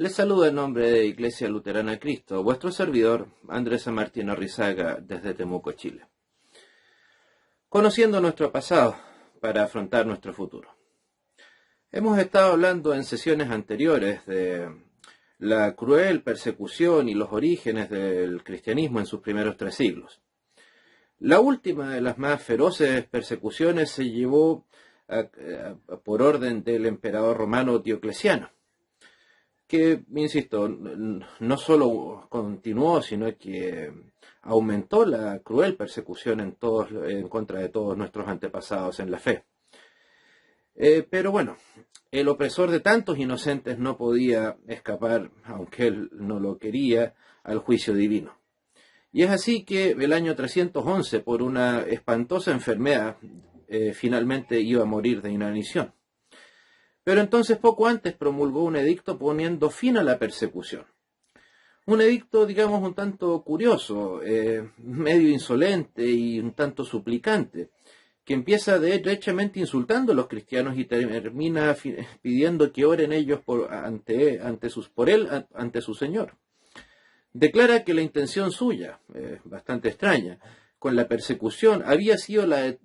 Les saluda en nombre de Iglesia Luterana Cristo, vuestro servidor, Andrés Martín Arrizaga, desde Temuco, Chile. Conociendo nuestro pasado para afrontar nuestro futuro. Hemos estado hablando en sesiones anteriores de la cruel persecución y los orígenes del cristianismo en sus primeros 3 siglos. La última de las más feroces persecuciones se llevó por orden del emperador romano Diocleciano, que, insisto, no solo continuó, sino que aumentó la cruel persecución en contra de todos nuestros antepasados en la fe. Pero bueno, el opresor de tantos inocentes no podía escapar, aunque él no lo quería, al juicio divino. Y es así que el año 311, por una espantosa enfermedad, finalmente iba a morir de inanición. Pero entonces poco antes promulgó un edicto poniendo fin a la persecución. Un edicto, digamos, un tanto curioso, medio insolente y un tanto suplicante, que empieza derechamente insultando a los cristianos y termina pidiendo que oren ellos ante su Señor. Declara que la intención suya, bastante extraña, con la persecución había sido la de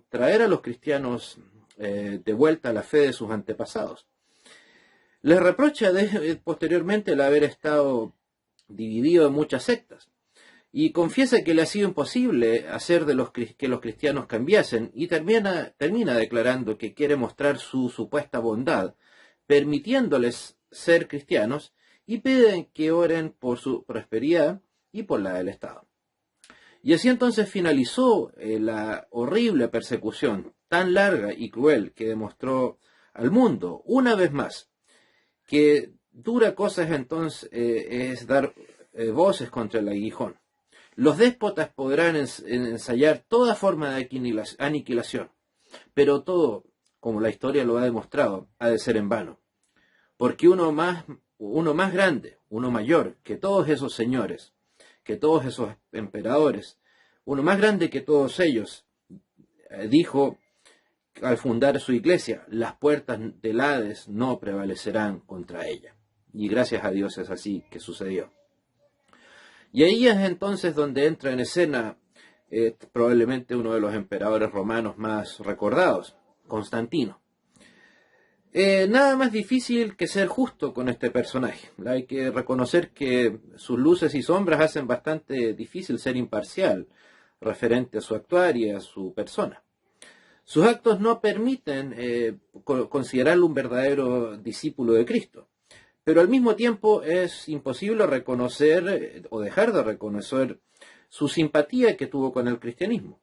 traer a los cristianos de vuelta a la fe de sus antepasados. Les reprocha posteriormente el haber estado dividido en muchas sectas y confiesa que le ha sido imposible hacer que los cristianos cambiasen y termina declarando que quiere mostrar su supuesta bondad, permitiéndoles ser cristianos y piden que oren por su prosperidad y por la del Estado. Y así entonces finalizó la horrible persecución tan larga y cruel que demostró al mundo, una vez más, que dura cosa entonces es dar voces contra el aguijón. Los déspotas podrán ensayar toda forma de aniquilación, pero todo, como la historia lo ha demostrado, ha de ser en vano. Porque uno más grande, uno mayor que todos esos señores, que todos esos emperadores, uno más grande que todos ellos, dijo al fundar su iglesia: las puertas del Hades no prevalecerán contra ella. Y gracias a Dios es así que sucedió. Y ahí es entonces donde entra en escena probablemente uno de los emperadores romanos más recordados, Constantino. Nada más difícil que ser justo con este personaje. Hay que reconocer que sus luces y sombras hacen bastante difícil ser imparcial referente a su actuar y a su persona. Sus actos no permiten considerarlo un verdadero discípulo de Cristo, pero al mismo tiempo es imposible reconocer o dejar de reconocer su simpatía que tuvo con el cristianismo.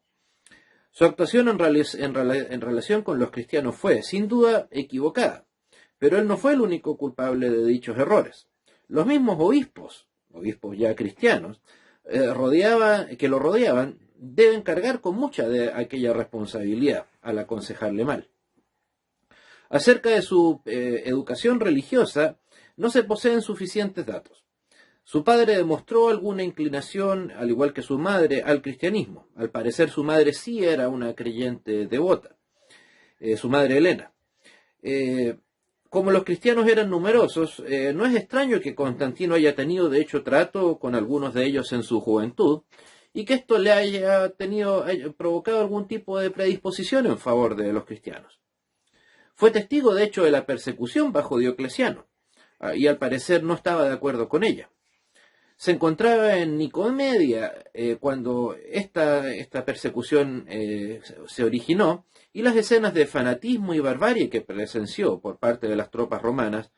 Su actuación en relación con los cristianos fue, sin duda, equivocada, pero él no fue el único culpable de dichos errores. Los mismos obispos ya cristianos, que lo rodeaban, deben cargar con mucha de aquella responsabilidad al aconsejarle mal. Acerca de su educación religiosa, no se poseen suficientes datos. Su padre demostró alguna inclinación, al igual que su madre, al cristianismo. Al parecer su madre sí era una creyente devota, su madre Helena. Como los cristianos eran numerosos, no es extraño que Constantino haya tenido de hecho trato con algunos de ellos en su juventud, y que esto le haya provocado algún tipo de predisposición en favor de los cristianos. Fue testigo de hecho de la persecución bajo Diocleciano, y al parecer no estaba de acuerdo con ella. Se encontraba en Nicomedia cuando esta persecución se originó, y las escenas de fanatismo y barbarie que presenció por parte de las tropas romanas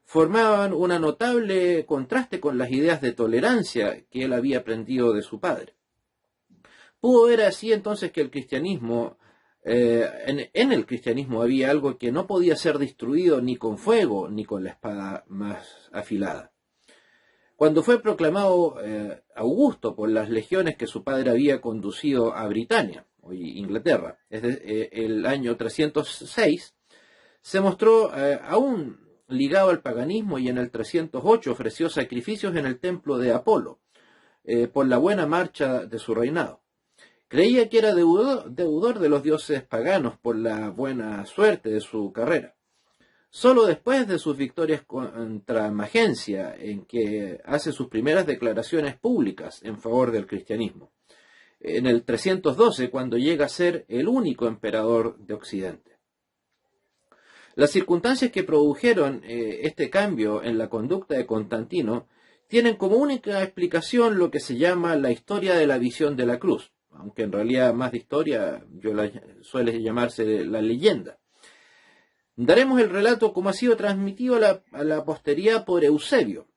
formaban un notable contraste con las ideas de tolerancia que él había aprendido de su padre. Pudo ver así entonces que el cristianismo, en el cristianismo había algo que no podía ser destruido ni con fuego ni con la espada más afilada. Cuando fue proclamado Augusto por las legiones que su padre había conducido a Britania, hoy Inglaterra, el año 306, se mostró aún ligado al paganismo y en el 308 ofreció sacrificios en el templo de Apolo por la buena marcha de su reinado. Creía que era deudor de los dioses paganos por la buena suerte de su carrera. Solo después de sus victorias contra Magencia, en que hace sus primeras declaraciones públicas en favor del cristianismo, en el 312, cuando llega a ser el único emperador de Occidente. Las circunstancias que produjeron este cambio en la conducta de Constantino tienen como única explicación lo que se llama la historia de la visión de la cruz, aunque en realidad más de historia suele llamarse la leyenda. Daremos el relato como ha sido transmitido a la posteridad por Eusebio,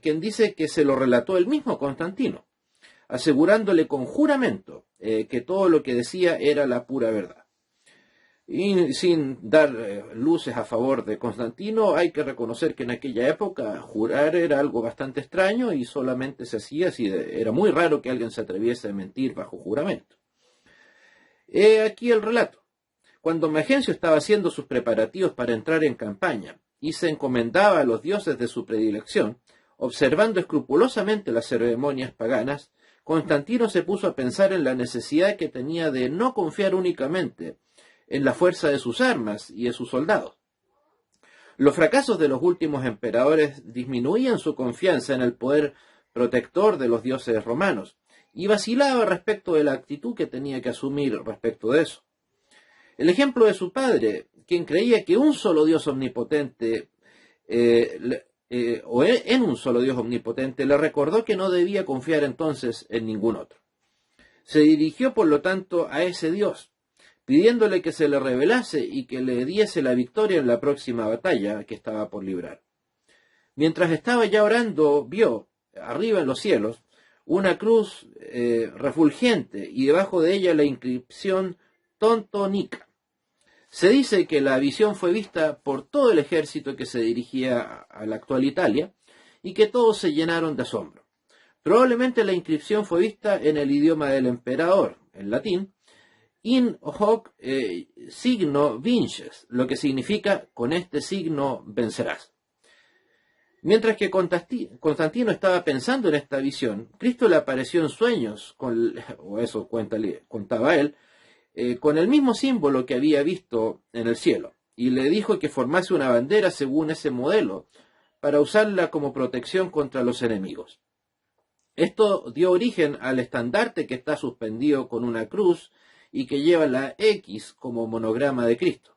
quien dice que se lo relató el mismo Constantino, asegurándole con juramento que todo lo que decía era la pura verdad. Y sin dar luces a favor de Constantino, hay que reconocer que en aquella época jurar era algo bastante extraño y solamente se hacía si era muy raro que alguien se atreviese a mentir bajo juramento. Aquí el relato. Cuando Magencio estaba haciendo sus preparativos para entrar en campaña y se encomendaba a los dioses de su predilección, observando escrupulosamente las ceremonias paganas, Constantino se puso a pensar en la necesidad que tenía de no confiar únicamente en la fuerza de sus armas y de sus soldados. Los fracasos de los últimos emperadores disminuían su confianza en el poder protector de los dioses romanos y vacilaba respecto de la actitud que tenía que asumir respecto de eso. El ejemplo de su padre, quien creía que un solo Dios omnipotente, en un solo Dios omnipotente, le recordó que no debía confiar entonces en ningún otro. Se dirigió, por lo tanto, a ese Dios, pidiéndole que se le revelase y que le diese la victoria en la próxima batalla que estaba por librar. Mientras estaba ya orando, vio, arriba en los cielos, una cruz refulgente y debajo de ella la inscripción Tontonica. Se dice que la visión fue vista por todo el ejército que se dirigía a la actual Italia y que todos se llenaron de asombro. Probablemente la inscripción fue vista en el idioma del emperador, en latín, in hoc signo vinces, lo que significa con este signo vencerás. Mientras que Constantino estaba pensando en esta visión, Cristo le apareció en sueños, o eso contaba él, con el mismo símbolo que había visto en el cielo, y le dijo que formase una bandera según ese modelo, para usarla como protección contra los enemigos. Esto dio origen al estandarte que está suspendido con una cruz y que lleva la X como monograma de Cristo.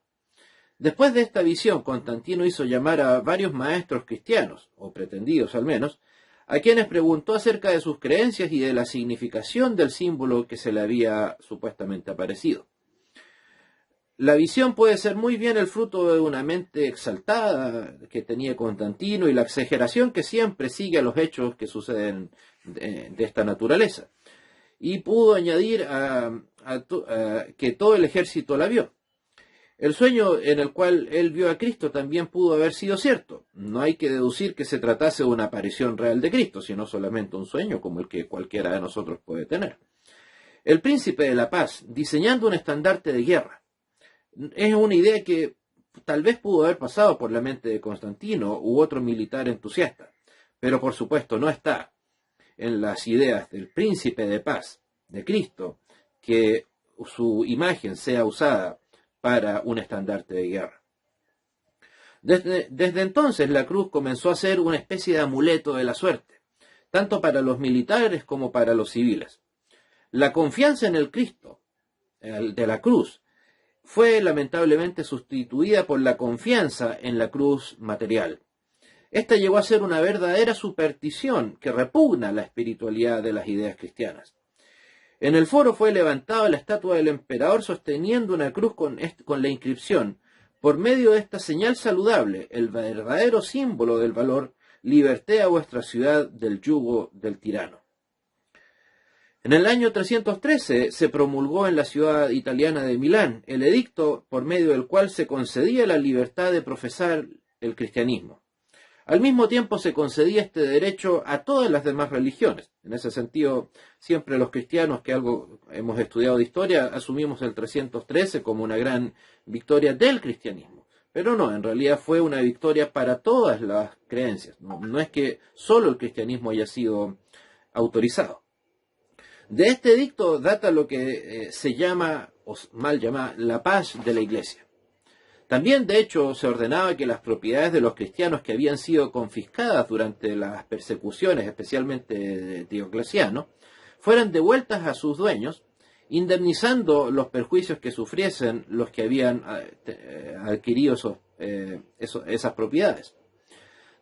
Después de esta visión, Constantino hizo llamar a varios maestros cristianos, o pretendidos al menos, a quienes preguntó acerca de sus creencias y de la significación del símbolo que se le había supuestamente aparecido. La visión puede ser muy bien el fruto de una mente exaltada que tenía Constantino y la exageración que siempre sigue a los hechos que suceden de esta naturaleza. Y pudo añadir que todo el ejército la vio. El sueño en el cual él vio a Cristo también pudo haber sido cierto. No hay que deducir que se tratase de una aparición real de Cristo, sino solamente un sueño como el que cualquiera de nosotros puede tener. El príncipe de la paz, diseñando un estandarte de guerra, es una idea que tal vez pudo haber pasado por la mente de Constantino u otro militar entusiasta, pero por supuesto no está en las ideas del príncipe de paz, de Cristo, que su imagen sea usada para un estandarte de guerra. Desde entonces la cruz comenzó a ser una especie de amuleto de la suerte, tanto para los militares como para los civiles. La confianza en el Cristo de la cruz fue lamentablemente sustituida por la confianza en la cruz material. Esta llegó a ser una verdadera superstición que repugna la espiritualidad de las ideas cristianas. En el foro fue levantada la estatua del emperador sosteniendo una cruz con la inscripción: por medio de esta señal saludable, el verdadero símbolo del valor, liberté a vuestra ciudad del yugo del tirano. En el año 313 se promulgó en la ciudad italiana de Milán el edicto por medio del cual se concedía la libertad de profesar el cristianismo. Al mismo tiempo se concedía este derecho a todas las demás religiones. En ese sentido, siempre los cristianos, que algo hemos estudiado de historia, asumimos el 313 como una gran victoria del cristianismo. Pero no, en realidad fue una victoria para todas las creencias. No es que solo el cristianismo haya sido autorizado. De este edicto data lo que se llama, o mal llama, la paz de la Iglesia. También, de hecho, se ordenaba que las propiedades de los cristianos que habían sido confiscadas durante las persecuciones, especialmente de Diocleciano, fueran devueltas a sus dueños, indemnizando los perjuicios que sufriesen los que habían adquirido esas propiedades.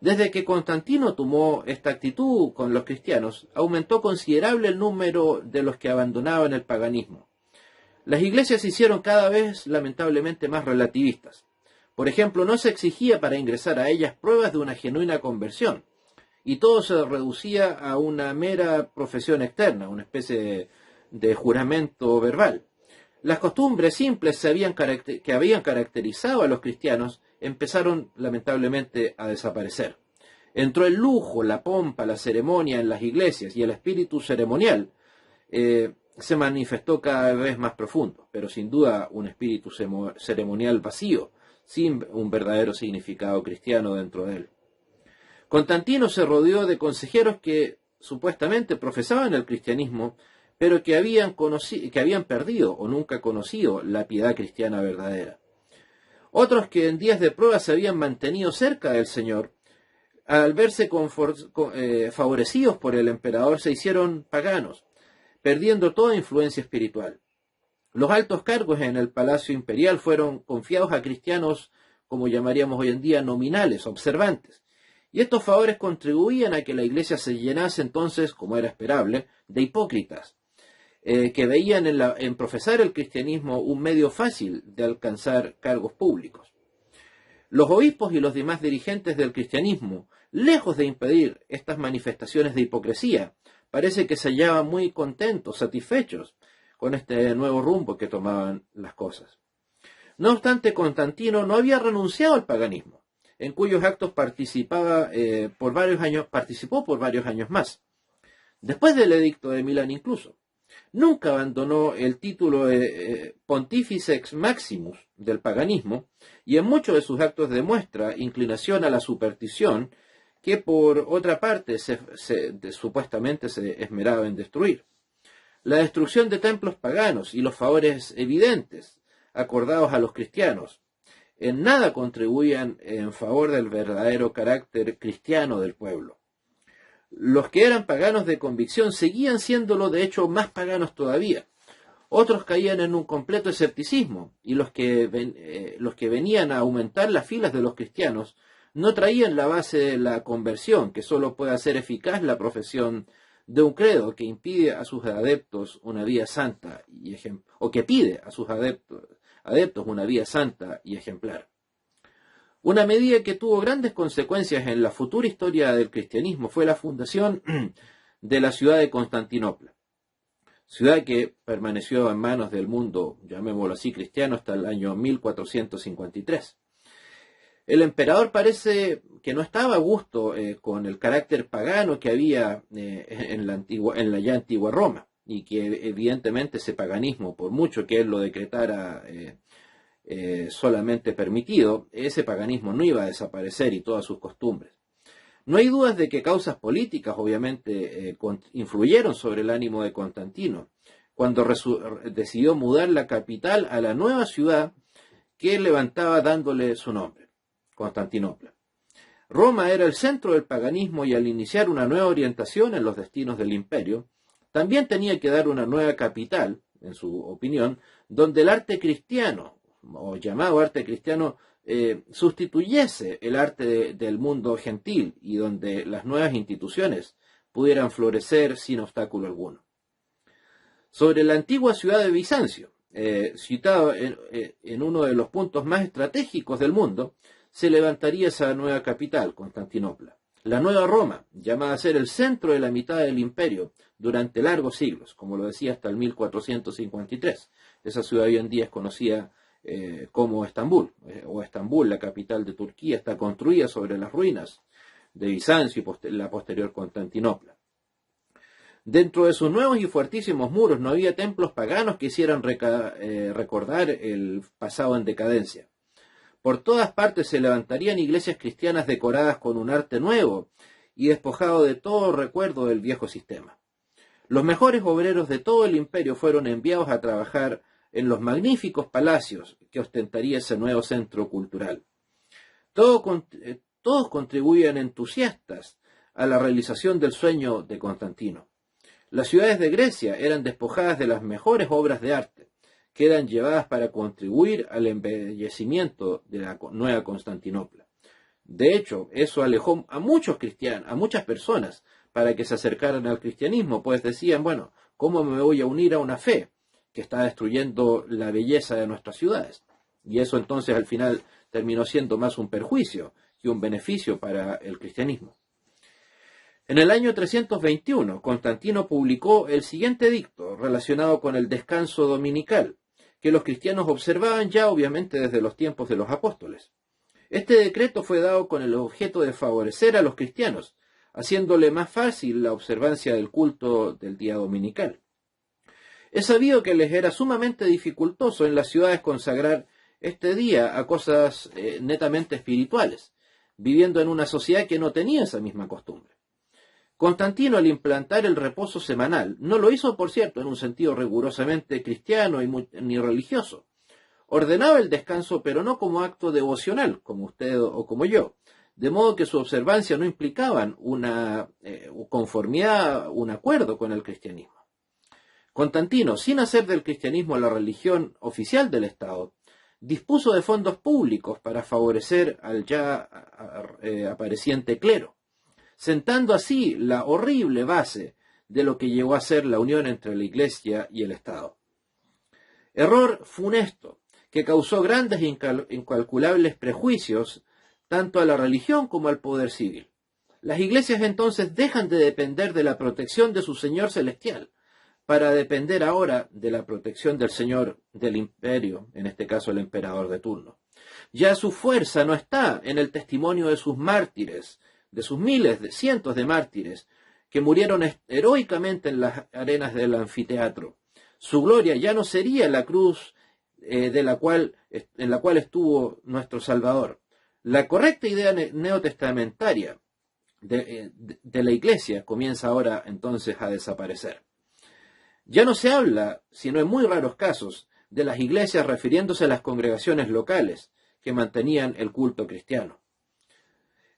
Desde que Constantino tomó esta actitud con los cristianos, aumentó considerable el número de los que abandonaban el paganismo. Las iglesias se hicieron cada vez, lamentablemente, más relativistas. Por ejemplo, no se exigía para ingresar a ellas pruebas de una genuina conversión, y todo se reducía a una mera profesión externa, una especie de juramento verbal. Las costumbres simples que habían caracterizado a los cristianos empezaron lamentablemente a desaparecer. Entró el lujo, la pompa, la ceremonia en las iglesias, y el espíritu ceremonial se manifestó cada vez más profundo, pero sin duda un espíritu ceremonial vacío, sin un verdadero significado cristiano dentro de él. Constantino se rodeó de consejeros que supuestamente profesaban el cristianismo, pero que habían perdido o nunca conocido la piedad cristiana verdadera. Otros que en días de prueba se habían mantenido cerca del Señor, al verse favorecidos por el emperador, se hicieron paganos, perdiendo toda influencia espiritual. Los altos cargos en el palacio imperial fueron confiados a cristianos, como llamaríamos hoy en día, nominales, observantes, y estos favores contribuían a que la iglesia se llenase entonces, como era esperable, de hipócritas, que veían en profesar el cristianismo un medio fácil de alcanzar cargos públicos. Los obispos y los demás dirigentes del cristianismo, lejos de impedir estas manifestaciones de hipocresía, parece que se hallaban muy contentos, satisfechos con este nuevo rumbo que tomaban las cosas. No obstante, Constantino no había renunciado al paganismo, en cuyos actos participó por varios años más, después del edicto de Milán incluso. Nunca abandonó el título de Pontificex Maximus del paganismo, y en muchos de sus actos demuestra inclinación a la superstición que por otra parte supuestamente se esmeraba en destruir. La destrucción de templos paganos y los favores evidentes acordados a los cristianos en nada contribuían en favor del verdadero carácter cristiano del pueblo. Los que eran paganos de convicción seguían siéndolo, de hecho, más paganos todavía. Otros caían en un completo escepticismo, y los que venían a aumentar las filas de los cristianos no traían la base de la conversión, que solo puede hacer eficaz la profesión de un credo que impide a sus adeptos una vida santa o que pide a sus adeptos una vida santa y ejemplar. Una medida que tuvo grandes consecuencias en la futura historia del cristianismo fue la fundación de la ciudad de Constantinopla, ciudad que permaneció en manos del mundo, llamémoslo así, cristiano hasta el año 1453. El emperador parece que no estaba a gusto con el carácter pagano que había en la ya antigua Roma, y que evidentemente ese paganismo, por mucho que él lo decretara solamente permitido, ese paganismo no iba a desaparecer y todas sus costumbres. No hay dudas de que causas políticas obviamente influyeron sobre el ánimo de Constantino, cuando decidió mudar la capital a la nueva ciudad que él levantaba dándole su nombre, Constantinopla. Roma era el centro del paganismo, y al iniciar una nueva orientación en los destinos del imperio, también tenía que dar una nueva capital, en su opinión, donde el arte cristiano, o llamado arte cristiano, sustituyese el arte del mundo gentil, y donde las nuevas instituciones pudieran florecer sin obstáculo alguno. Sobre la antigua ciudad de Bizancio, citado en uno de los puntos más estratégicos del mundo, se levantaría esa nueva capital, Constantinopla. La nueva Roma, llamada a ser el centro de la mitad del imperio durante largos siglos, como lo decía, hasta el 1453. Esa ciudad hoy en día es conocida como Estambul, o Estambul, la capital de Turquía, está construida sobre las ruinas de Bizancio y la posterior Constantinopla. Dentro de sus nuevos y fuertísimos muros no había templos paganos que hicieran recordar el pasado en decadencia. Por todas partes se levantarían iglesias cristianas decoradas con un arte nuevo y despojado de todo recuerdo del viejo sistema. Los mejores obreros de todo el imperio fueron enviados a trabajar en los magníficos palacios que ostentaría ese nuevo centro cultural. Todos contribuían entusiastas a la realización del sueño de Constantino. Las ciudades de Grecia eran despojadas de las mejores obras de arte, que eran llevadas para contribuir al embellecimiento de la nueva Constantinopla. De hecho, eso alejó a muchos cristianos, a muchas personas, para que se acercaran al cristianismo, pues decían, bueno, ¿cómo me voy a unir a una fe que está destruyendo la belleza de nuestras ciudades? Y eso entonces al final terminó siendo más un perjuicio que un beneficio para el cristianismo. En el año 321, Constantino publicó el siguiente edicto relacionado con el descanso dominical, que los cristianos observaban ya obviamente desde los tiempos de los apóstoles. Este decreto fue dado con el objeto de favorecer a los cristianos, haciéndole más fácil la observancia del culto del día dominical. Es sabido que les era sumamente dificultoso en las ciudades consagrar este día a cosas netamente espirituales, viviendo en una sociedad que no tenía esa misma costumbre. Constantino, al implantar el reposo semanal, no lo hizo, por cierto, en un sentido rigurosamente cristiano ni religioso. Ordenaba el descanso, pero no como acto devocional, como usted o como yo, de modo que su observancia no implicaban una conformidad, un acuerdo con el cristianismo. Constantino, sin hacer del cristianismo la religión oficial del Estado, dispuso de fondos públicos para favorecer al ya apareciente clero, sentando así la horrible base de lo que llegó a ser la unión entre la Iglesia y el Estado. Error funesto, que causó grandes e incalculables prejuicios tanto a la religión como al poder civil. Las iglesias entonces dejan de depender de la protección de su Señor celestial, para depender ahora de la protección del Señor del imperio, en este caso el emperador de turno. Ya su fuerza no está en el testimonio de sus mártires, de sus miles, de cientos de mártires, que murieron heroicamente en las arenas del anfiteatro. Su gloria ya no sería la cruz en la cual estuvo nuestro Salvador. La correcta idea neotestamentaria de la Iglesia comienza ahora entonces a desaparecer. Ya no se habla, sino en muy raros casos, de las iglesias refiriéndose a las congregaciones locales que mantenían el culto cristiano.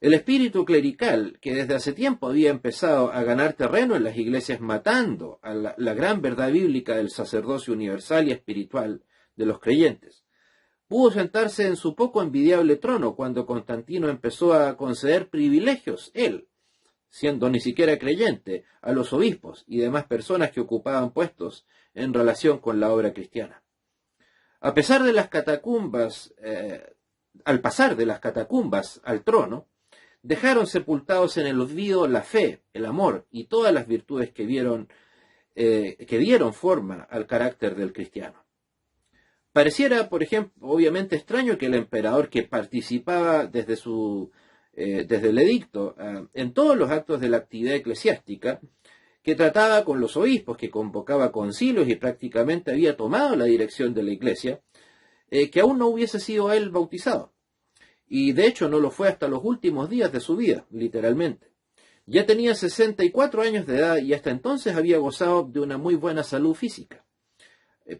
El espíritu clerical, que desde hace tiempo había empezado a ganar terreno en las iglesias matando a la gran verdad bíblica del sacerdocio universal y espiritual de los creyentes, pudo sentarse en su poco envidiable trono cuando Constantino empezó a conceder privilegios, él, siendo ni siquiera creyente, a los obispos y demás personas que ocupaban puestos en relación con la obra cristiana. A pesar de las catacumbas, al pasar de las catacumbas al trono, dejaron sepultados en el olvido la fe, el amor y todas las virtudes que dieron forma al carácter del cristiano. Pareciera, por ejemplo, obviamente extraño que el emperador, que participaba desde el edicto en todos los actos de la actividad eclesiástica, que trataba con los obispos, que convocaba concilios y prácticamente había tomado la dirección de la iglesia, que aún no hubiese sido él bautizado. Y de hecho no lo fue hasta los últimos días de su vida, literalmente. Ya tenía 64 años de edad y hasta entonces había gozado de una muy buena salud física.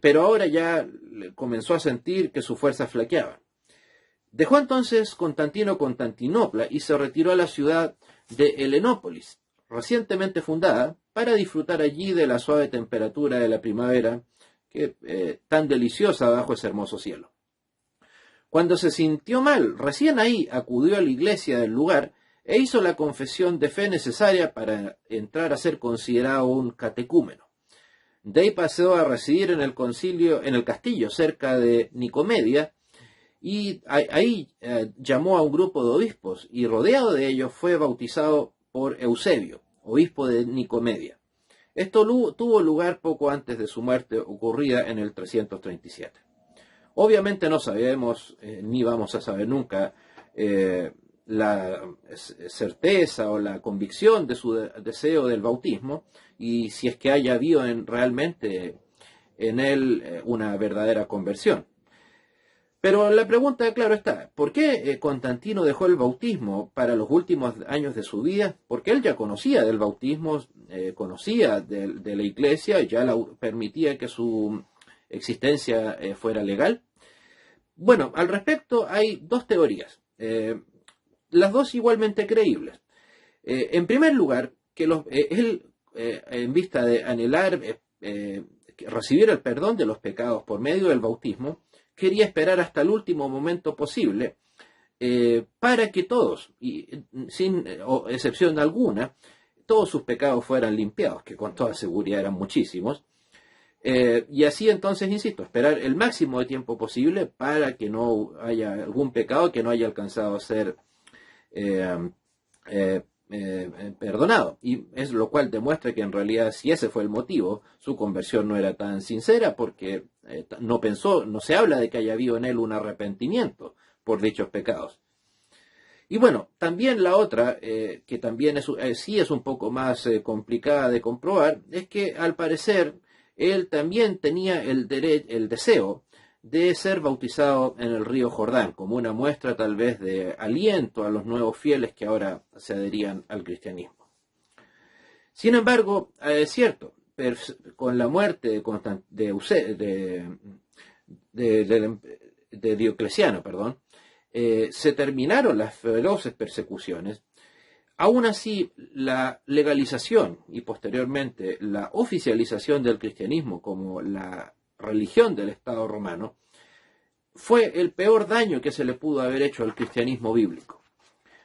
Pero ahora ya comenzó a sentir que sus fuerzas flaqueaban. Dejó entonces Constantinopla y se retiró a la ciudad de Helenópolis, recientemente fundada, para disfrutar allí de la suave temperatura de la primavera, tan deliciosa bajo ese hermoso cielo. Cuando se sintió mal, recién ahí acudió a la iglesia del lugar e hizo la confesión de fe necesaria para entrar a ser considerado un catecúmeno. De ahí pasó a residir en el castillo cerca de Nicomedia, y ahí llamó a un grupo de obispos y rodeado de ellos fue bautizado por Eusebio, obispo de Nicomedia. Esto tuvo lugar poco antes de su muerte, ocurrida en el 337. Obviamente no sabemos, ni vamos a saber nunca, la certeza o la convicción de su deseo del bautismo, y si es que haya habido realmente en él una verdadera conversión. Pero la pregunta, claro está, ¿por qué Constantino dejó el bautismo para los últimos años de su vida? Porque él ya conocía del bautismo, conocía de la iglesia, ya permitía que su existencia fuera legal? Bueno, al respecto hay dos teorías, las dos igualmente creíbles. En primer lugar, que él, en vista de anhelar recibir el perdón de los pecados por medio del bautismo, quería esperar hasta el último momento posible para que todos, y sin excepción alguna, todos sus pecados fueran limpiados, que con toda seguridad eran muchísimos. Y así entonces, insisto, esperar el máximo de tiempo posible para que no haya algún pecado que no haya alcanzado a ser perdonado. Y es lo cual demuestra que en realidad, si ese fue el motivo, su conversión no era tan sincera, porque no se habla de que haya habido en él un arrepentimiento por dichos pecados. Y bueno, también la otra, que también sí es un poco más complicada de comprobar, es que al parecer él también tenía el deseo de ser bautizado en el río Jordán, como una muestra tal vez de aliento a los nuevos fieles que ahora se adherían al cristianismo. Sin embargo, es cierto, con la muerte de Diocleciano, se terminaron las feroces persecuciones. Aún así, la legalización y posteriormente la oficialización del cristianismo como la religión del Estado romano fue el peor daño que se le pudo haber hecho al cristianismo bíblico.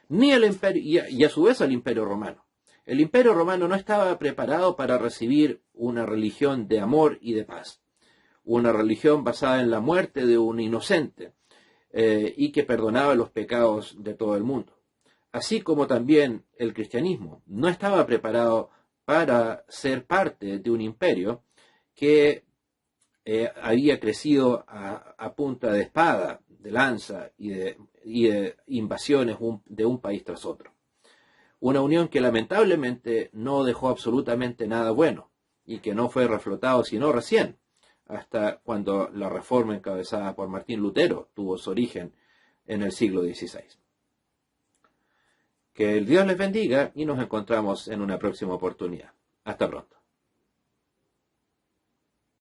Ni el imperio, y a su vez al imperio romano. El imperio romano no estaba preparado para recibir una religión de amor y de paz. Una religión basada en la muerte de un inocente y que perdonaba los pecados de todo el mundo. Así como también el cristianismo no estaba preparado para ser parte de un imperio que había crecido a punta de espada, de lanza y de invasiones de un país tras otro. Una unión que lamentablemente no dejó absolutamente nada bueno y que no fue reflotado sino recién, hasta cuando la reforma encabezada por Martín Lutero tuvo su origen en el siglo XVI. Que el Dios les bendiga y nos encontramos en una próxima oportunidad. Hasta pronto.